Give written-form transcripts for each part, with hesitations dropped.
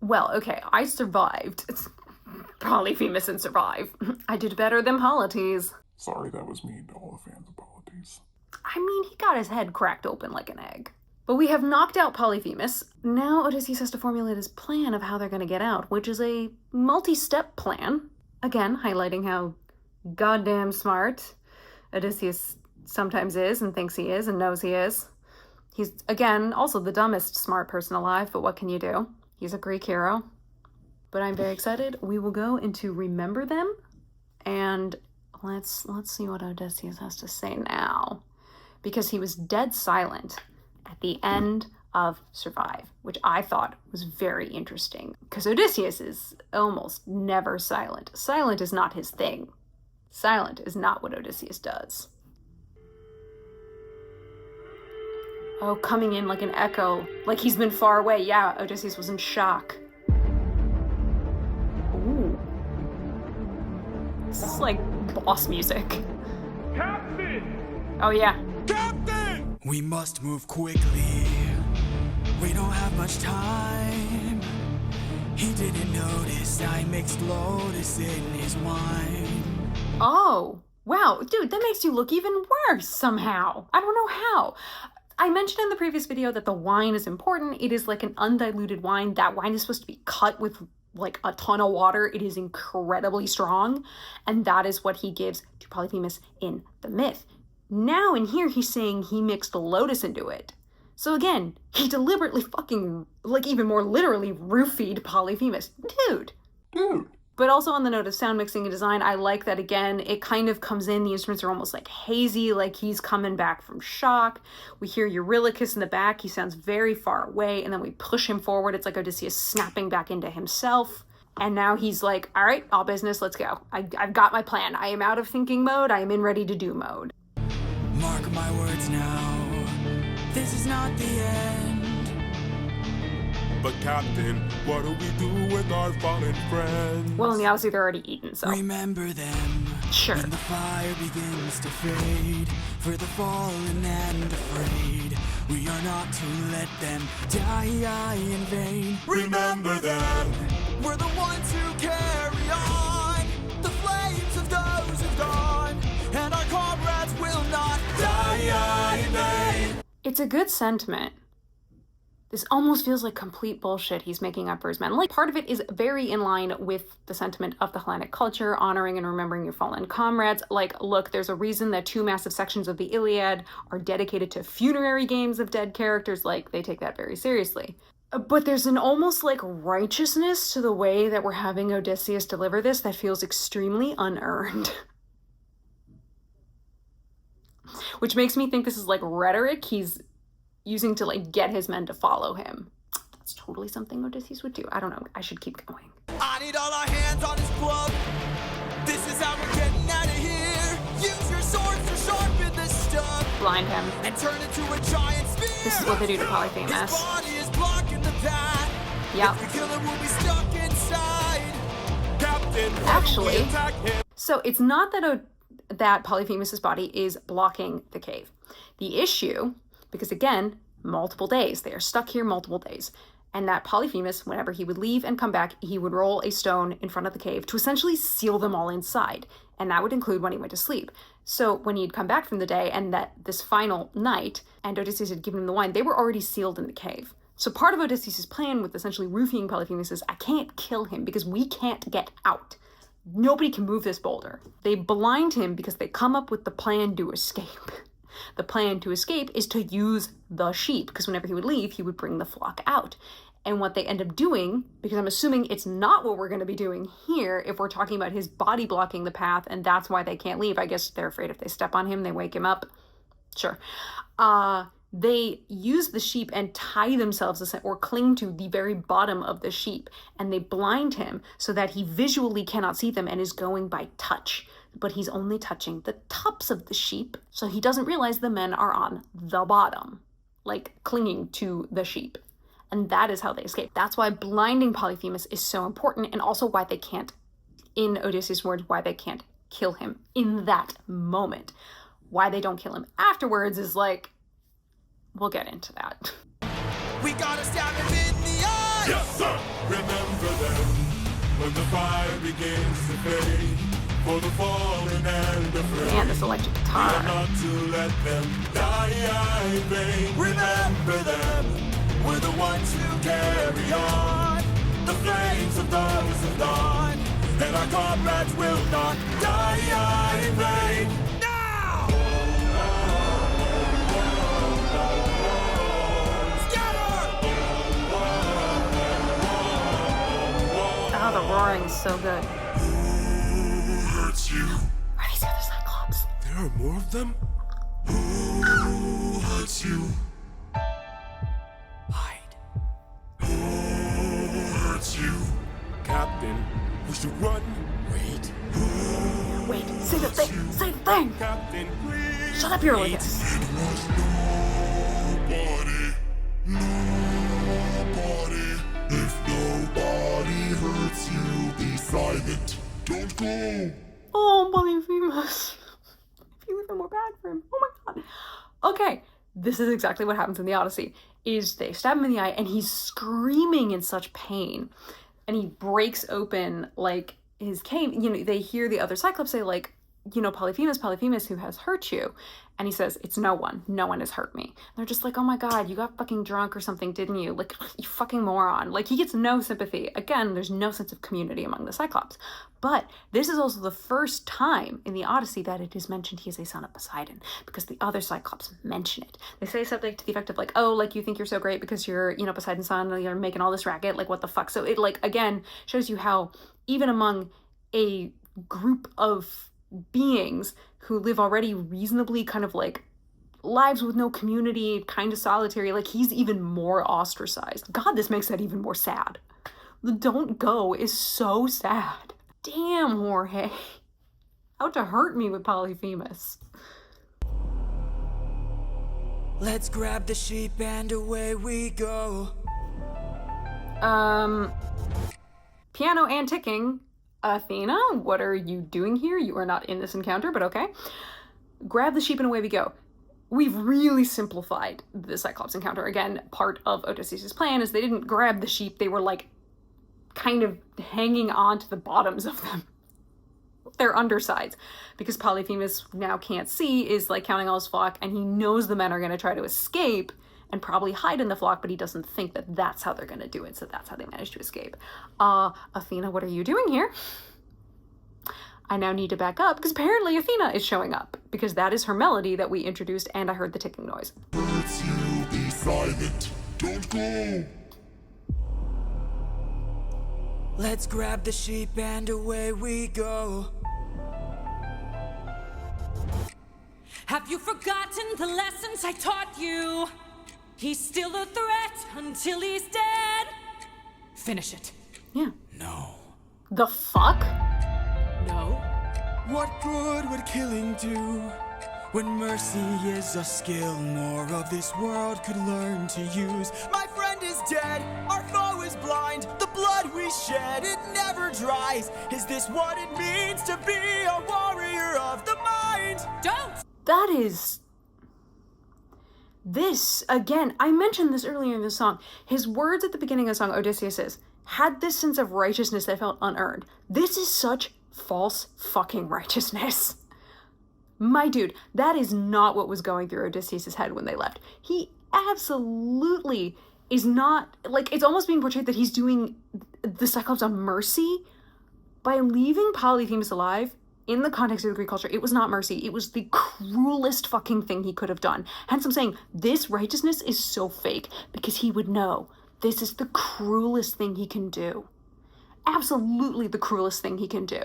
Well, okay, I survived. Polyphemus and survive. I did better than Polites. Sorry, that was mean to all the fans of Polites. I mean, he got his head cracked open like an egg. But we have knocked out Polyphemus. Now Odysseus has to formulate his plan of how they're going to get out, which is a multi-step plan. Again, highlighting how goddamn smart Odysseus sometimes is and thinks he is and knows he is. He's, again, also the dumbest smart person alive, but what can you do? He's a Greek hero. But I'm very excited. We will go into Remember Them, and let's see what Odysseus has to say now. Because he was dead silent at the end of Survive, which I thought was very interesting. Because Odysseus is almost never silent. Silent is not his thing. Silent is not what Odysseus does. Oh, coming in like an echo, like he's been far away. Yeah, Odysseus was in shock. Ooh. This is like boss music. Captain! Oh yeah. Captain! We must move quickly. We don't have much time. He didn't notice I mixed lotus in his wine. Oh, wow. Dude, that makes you look even worse somehow. I don't know how. I mentioned in the previous video that the wine is important. It is like an undiluted wine. That wine is supposed to be cut with like a ton of water. It is incredibly strong. And that is what he gives to Polyphemus in the myth. Now in here, he's saying he mixed lotus into it. So again, he deliberately fucking, like even more literally, roofied Polyphemus. Dude. But also on the note of sound mixing and design, I like that again, it kind of comes in, the instruments are almost like hazy, like he's coming back from shock. We hear Eurylochus in the back, he sounds very far away, and then we push him forward. It's like Odysseus snapping back into himself. And now he's like, all right, all business, let's go. I've got my plan. I am out of thinking mode, I am in ready to do mode. Mark my words now, this is not the end. But Captain, what do we do with our fallen friends? Well, and obviously they're already eaten, so. Remember them. Sure. When the fire begins to fade, for the fallen and afraid, we are not to let them die in vain. Remember them. We're the ones who carry on the flames of those who've gone, and our comrades will not die in vain. It's a good sentiment. This almost feels like complete bullshit he's making up for his men. Like, part of it is very in line with the sentiment of the Hellenic culture, honoring and remembering your fallen comrades. Like, look, there's a reason that 2 massive sections of the Iliad are dedicated to funerary games of dead characters. Like, they take that very seriously. But there's an almost like righteousness to the way that we're having Odysseus deliver this that feels extremely unearned. Which makes me think this is like rhetoric he's using to like get his men to follow him. That's totally something Odysseus would do. I don't know. I should keep going. I need all our hands on his club. This is how we're getting out of here. Use your swords to sharpen this stuff. Blind him. And turn it to a giant spear. This is what they do to Polyphemus. His body is blocking the path. Yep. If we kill him, we'll be stuck inside. Captain, actually, attack him. So it's not that Polyphemus's body is blocking the cave. The issue, because again, multiple days, they are stuck here multiple days, and that Polyphemus, whenever he would leave and come back, he would roll a stone in front of the cave to essentially seal them all inside, and that would include when he went to sleep. So when he'd come back from the day and that this final night, and Odysseus had given him the wine, they were already sealed in the cave. So part of Odysseus' plan with essentially roofing Polyphemus is, I can't kill him because we can't get out. Nobody can move this boulder. They blind him because they come up with the plan to escape. The plan to escape is to use the sheep, because whenever he would leave, he would bring the flock out. And what they end up doing, because I'm assuming it's not what we're going to be doing here, if we're talking about his body blocking the path, and that's why they can't leave. I guess they're afraid if they step on him, they wake him up. Sure. They use the sheep and tie themselves or cling to the very bottom of the sheep, and they blind him so that he visually cannot see them and is going by touch. But he's only touching the tops of the sheep, so he doesn't realize the men are on the bottom, like clinging to the sheep. And that is how they escape. That's why blinding Polyphemus is so important, and also why they can't, in Odysseus' words, why they can't kill him in that moment. Why they don't kill him afterwards is like, we'll get into that. We gotta stab him in the eye. Yes, sir. Remember when the fire begins to fade, for the fallen and afraid. Man, this electric We are guitar. not to let them die in vain. Remember them, we're the ones who carry on the flames of those who've gone, and our comrades will not die in vain. Now! Scatter! Oh, the roaring's so good. Who hurts you? Are these other Cyclops? There are more of them? Who hurts you? Hide. Who hurts you? Captain, we should run. Wait. Wait, say the thing! Say the thing! Captain, please. Shut up, Eurylicus. It was nobody, nobody. If nobody hurts you, be silent. Don't go. Oh, Polyphemus. I feel even more bad for him. Oh my god. Okay, this is exactly what happens in the Odyssey. Is they stab him in the eye and he's screaming in such pain. And he breaks open like his cane. You know, they hear the other Cyclops say like, you know, Polyphemus, Polyphemus, who has hurt you? And he says, it's no one. No one has hurt me. And they're just like, oh my god, you got fucking drunk or something, didn't you? Like, you fucking moron. Like, he gets no sympathy. Again, there's no sense of community among the Cyclops. But this is also the first time in the Odyssey that it is mentioned he is a son of Poseidon, because the other Cyclops mention it. They say something to the effect of like, oh, like, you think you're so great because you're, you know, Poseidon's son, and you're making all this racket, like, what the fuck? So it, like, again, shows you how even among a group of beings who live already reasonably kind of like lives with no community, kind of solitary, like, he's even more ostracized. God, this makes that even more sad. The don't go is so sad. Damn, Jorge. Out to hurt me with Polyphemus. Let's grab the sheep and away we go. Piano and ticking. Athena, what are you doing here? You are not in this encounter, but okay. Grab the sheep and away we go. We've really simplified the Cyclops encounter. Again, part of Odysseus' plan is they didn't grab the sheep, they were like kind of hanging on to the bottoms of them. Their undersides. Because Polyphemus now can't see, is like counting all his flock, and he knows the men are going to try to escape and probably hide in the flock, but he doesn't think that that's how they're going to do it, so that's how they manage to escape. Athena, what are you doing here? I now need to back up, because apparently Athena is showing up, because that is her melody that we introduced, and I heard the ticking noise. Hurts you, be silent. Don't go. Let's grab the sheep and away we go. Have you forgotten the lessons I taught you? He's still a threat until he's dead. Finish it. Yeah. No. The fuck? No. What good would killing do? When mercy is a skill more of this world could learn to use. My friend is dead, our foe is blind. The blood we shed, it never dries. Is this what it means to be a warrior of the mind? Don't! That is... This, again, I mentioned this earlier in the song. His words at the beginning of the song, Odysseus is, had this sense of righteousness that felt unearned. This is such false fucking righteousness. My dude, that is not what was going through Odysseus' head when they left. He absolutely is not, like, it's almost being portrayed that he's doing the Cyclops a mercy by leaving Polyphemus alive. In the context of the Greek culture, it was not mercy. It was the cruelest fucking thing he could have done. Hence I'm saying this righteousness is so fake, because he would know this is the cruelest thing he can do. Absolutely the cruelest thing he can do.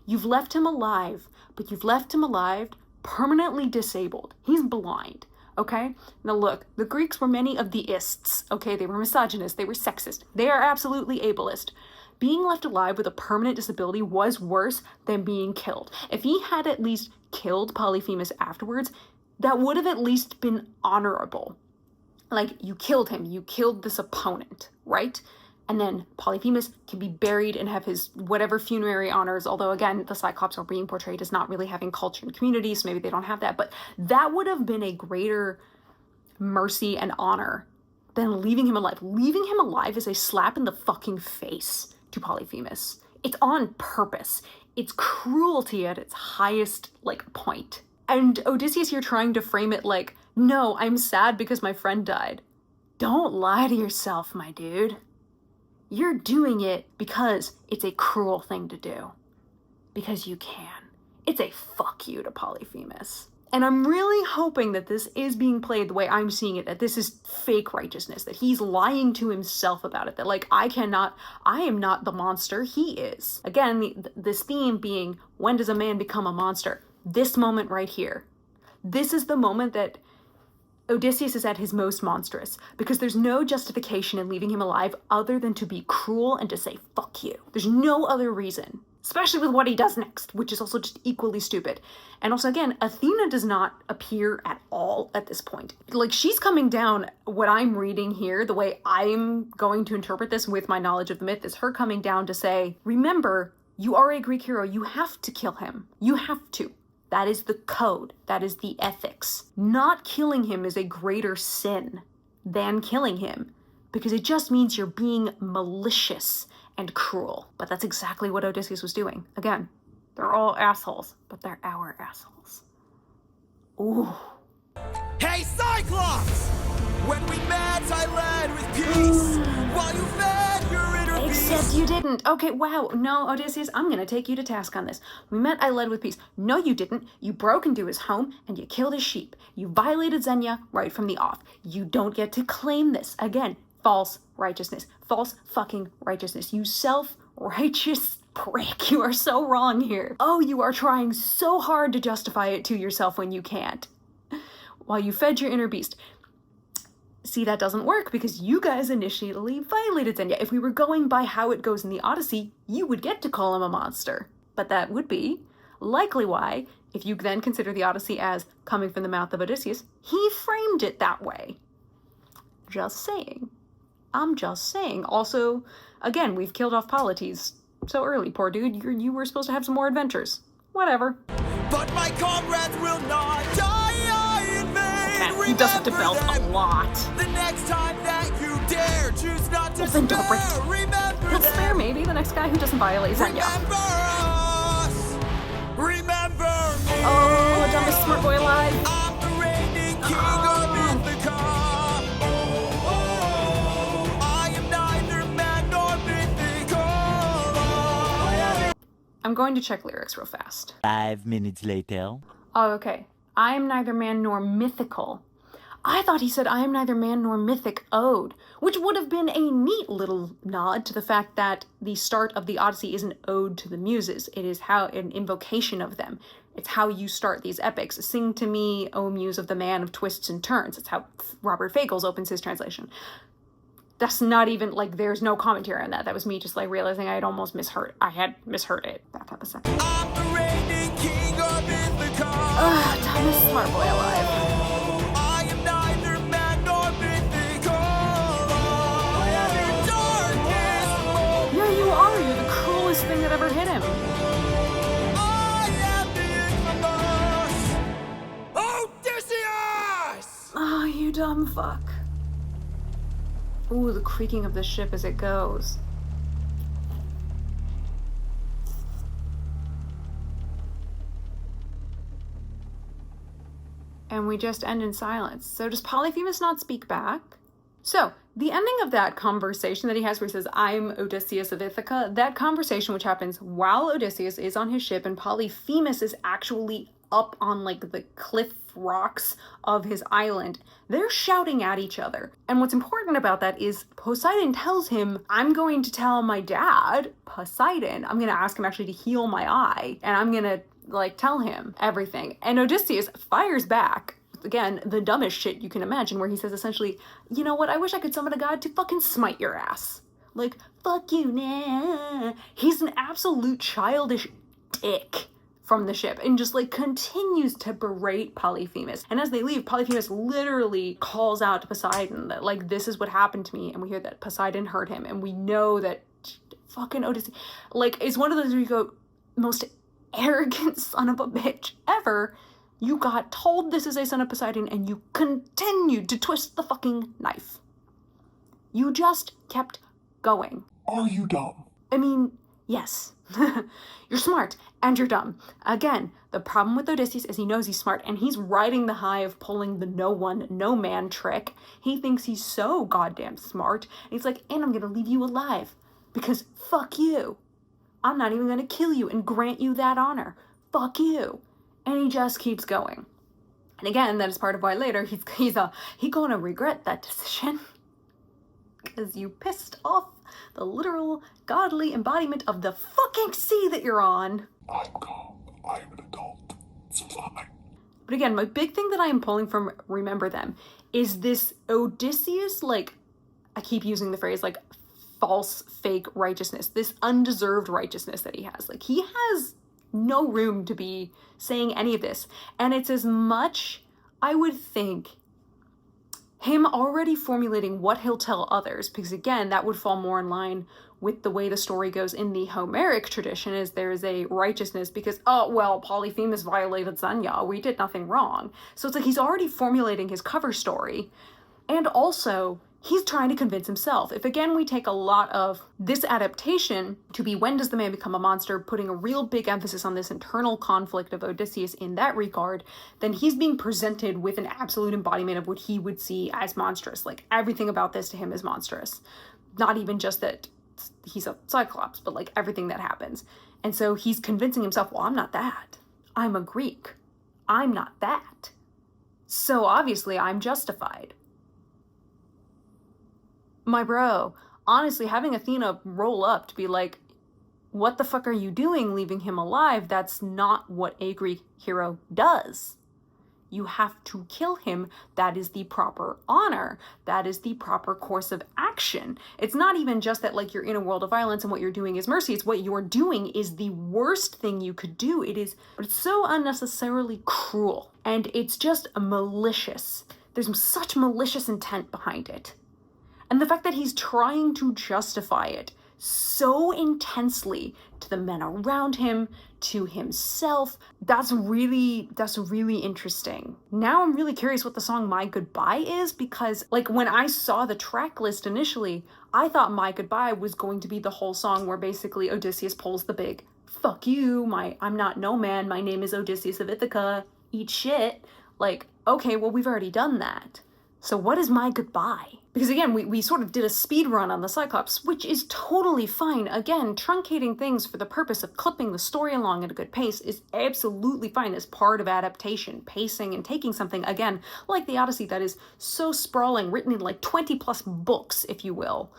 You've left him alive, but you've left him alive permanently disabled. He's blind, okay? Now look, the Greeks were many of the ists, okay? They were misogynist, they were sexist. They are absolutely ableist. Being left alive with a permanent disability was worse than being killed. If he had at least killed Polyphemus afterwards, that would have at least been honorable. Like, you killed him, you killed this opponent, right? And then Polyphemus can be buried and have his whatever funerary honors, although again, the Cyclops are being portrayed as not really having culture and community, so maybe they don't have that, but that would have been a greater mercy and honor than leaving him alive. Leaving him alive is a slap in the fucking face to Polyphemus. It's on purpose. It's cruelty at its highest, like, point. And Odysseus here trying to frame it like, no, I'm sad because my friend died. Don't lie to yourself, my dude. You're doing it because it's a cruel thing to do. Because you can. It's a fuck you to Polyphemus. And I'm really hoping that this is being played the way I'm seeing it, that this is fake righteousness, that he's lying to himself about it, that like, I am not the monster, he is. Again, this theme being, when does a man become a monster? This moment right here. This is the moment that Odysseus is at his most monstrous, because there's no justification in leaving him alive other than to be cruel and to say, fuck you. There's no other reason, especially with what he does next, which is also just equally stupid. And also, again, Athena does not appear at all at this point. Like, she's coming down, what I'm reading here, the way I'm going to interpret this with my knowledge of the myth, is her coming down to say, remember, you are a Greek hero, you have to kill him. You have to. That is the code. That is the ethics. Not killing him is a greater sin than killing him, because it just means you're being malicious and cruel. But that's exactly what Odysseus was doing. Again, they're all assholes, but they're our assholes. Ooh. Hey, Cyclops! When we met, I led with peace, while you fed your inner beast. Except you didn't. Okay, wow. No, Odysseus, I'm gonna take you to task on this. We met, I led with peace. No, you didn't. You broke into his home and you killed his sheep. You violated Xenia right from the off. You don't get to claim this. Again, false righteousness. False fucking righteousness. You self-righteous prick. You are so wrong here. Oh, you are trying so hard to justify it to yourself when you can't. While you fed your inner beast. See, that doesn't work because you guys initially violated Xenia. If we were going by how it goes in the Odyssey, you would get to call him a monster. But that would be likely why, if you then consider the Odyssey as coming from the mouth of Odysseus, he framed it that way. Just saying. I'm just saying. Also, again, we've killed off Polites so early, poor dude. You were supposed to have some more adventures. Whatever. But my comrades will not die in vain. He doesn't develop a lot. The next time that you dare, choose not to Well, then don't spare. Remember He'll spare maybe the next guy who doesn't violate Xenia. Remember us. Remember me. Oh, dumbest smart boy alive. I'm the reigning king of Ithaca. I am neither man nor mythical. I'm going to check lyrics real fast. 5 minutes later. Oh, okay. I am neither man nor mythical. I thought he said I am neither man nor mythic ode, which would have been a neat little nod to the fact that the start of the Odyssey is an ode to the muses. It is an invocation of them. It's how you start these epics. Sing to me, O muse of the man of twists and turns. It's how Robert Fagles opens his translation. That's not even, like, there's no commentary on that. That was me just, like, realizing I had misheard it. Back up a second. I'm the reigning king of Ithaca. Dumbest smart boy alive. I am neither man nor mythical. In darkest moment, Yeah, you are. You're the cruelest thing that ever hit him. I am the infamous Odysseus! Oh, you dumb fuck. Ooh, the creaking of the ship as it goes. And we just end in silence. So does Polyphemus not speak back? So, the ending of that conversation that he has where he says, I'm Odysseus of Ithaca, that conversation which happens while Odysseus is on his ship and Polyphemus is actually up on, like, the cliff rocks of his island, they're shouting at each other. And what's important about that is Poseidon tells him, I'm going to tell my dad, Poseidon, I'm going to ask him actually to heal my eye, and I'm going to, like, tell him everything. And Odysseus fires back, again, the dumbest shit you can imagine, where he says essentially, you know what, I wish I could summon a god to fucking smite your ass. Like, fuck you, nah. He's an absolute childish dick from the ship and just, like, continues to berate Polyphemus. And as they leave, Polyphemus literally calls out to Poseidon that, like, this is what happened to me. And we hear that Poseidon hurt him. And we know that fucking Odysseus, like, is one of those where you go, most arrogant son of a bitch ever. You got told this is a son of Poseidon and you continued to twist the fucking knife. You just kept going. Are you dumb? I mean, Yes, you're smart and you're dumb. Again, the problem with Odysseus is he knows he's smart and he's riding the high of pulling the no one, no man trick. He thinks he's so goddamn smart. And he's like, and I'm gonna leave you alive because fuck you. I'm not even gonna kill you and grant you that honor. Fuck you. And he just keeps going. And again, that is part of why later he's gonna regret that decision because you pissed off the literal godly embodiment of the fucking sea that you're on. I'm calm. I'm an adult. It's fine. But again, my big thing that I am pulling from Remember Them is this Odysseus, like, I keep using the phrase, like, false, fake righteousness, this undeserved righteousness that he has. Like, he has no room to be saying any of this. And it's as much, I would think, him already formulating what he'll tell others, because again, that would fall more in line with the way the story goes in the Homeric tradition, is there is a righteousness because, oh, well, Polyphemus violated Xenia, we did nothing wrong. So it's like he's already formulating his cover story, and also he's trying to convince himself. If again we take a lot of this adaptation to be when does the man become a monster, putting a real big emphasis on this internal conflict of Odysseus in that regard, then he's being presented with an absolute embodiment of what he would see as monstrous. Like everything about this to him is monstrous. Not even just that he's a Cyclops, but like everything that happens. And so he's convincing himself, well, I'm not that. I'm a Greek. I'm not that. So obviously I'm justified. My bro, honestly, having Athena roll up to be like, what the fuck are you doing leaving him alive? That's not what a Greek hero does. You have to kill him. That is the proper honor. That is the proper course of action. It's not even just that like you're in a world of violence and what you're doing is mercy. It's what you're doing is the worst thing you could do. It's so unnecessarily cruel and it's just malicious. There's such malicious intent behind it. And the fact that he's trying to justify it so intensely to the men around him, to himself, that's really interesting. Now I'm really curious what the song My Goodbye is, because like when I saw the track list initially, I thought My Goodbye was going to be the whole song where basically Odysseus pulls the big, fuck you, I'm not no man, my name is Odysseus of Ithaca, eat shit. Like, okay, well we've already done that. So what is My Goodbye? Because again, we sort of did a speed run on the Cyclops, which is totally fine. Again, truncating things for the purpose of clipping the story along at a good pace is absolutely fine as part of adaptation, pacing, and taking something, again, like the Odyssey that is so sprawling, written in like 20 plus books, if you will.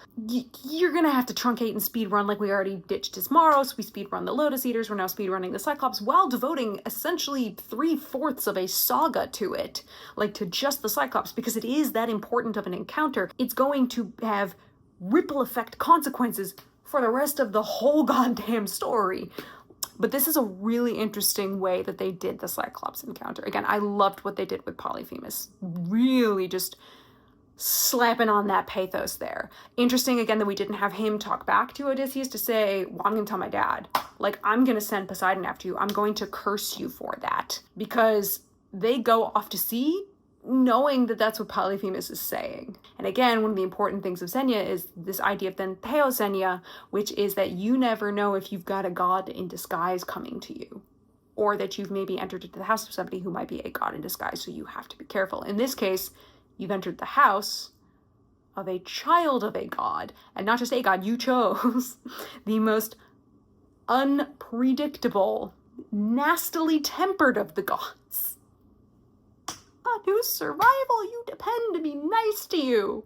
You're gonna have to truncate and speed run like we already ditched Ismaros, we speed run the Lotus Eaters, we're now speed running the Cyclops, while devoting essentially 3/4 of a saga to it, like to just the Cyclops, because it is that important of an encounter. It's going to have ripple effect consequences for the rest of the whole goddamn story. But this is a really interesting way that they did the Cyclops encounter. Again, I loved what they did with Polyphemus. Really just slapping on that pathos there. Interesting, again, that we didn't have him talk back to Odysseus to say, well, I'm going to tell my dad. Like, I'm going to send Poseidon after you. I'm going to curse you for that. Because they go off to sea knowing that that's what Polyphemus is saying. And again, one of the important things of Xenia is this idea of then theoxenia, which is that you never know if you've got a god in disguise coming to you, or that you've maybe entered into the house of somebody who might be a god in disguise, so you have to be careful. In this case, you've entered the house of a child of a god, and not just a god, you chose the most unpredictable, nastily tempered of the gods, on whose survival you depend to be nice to you.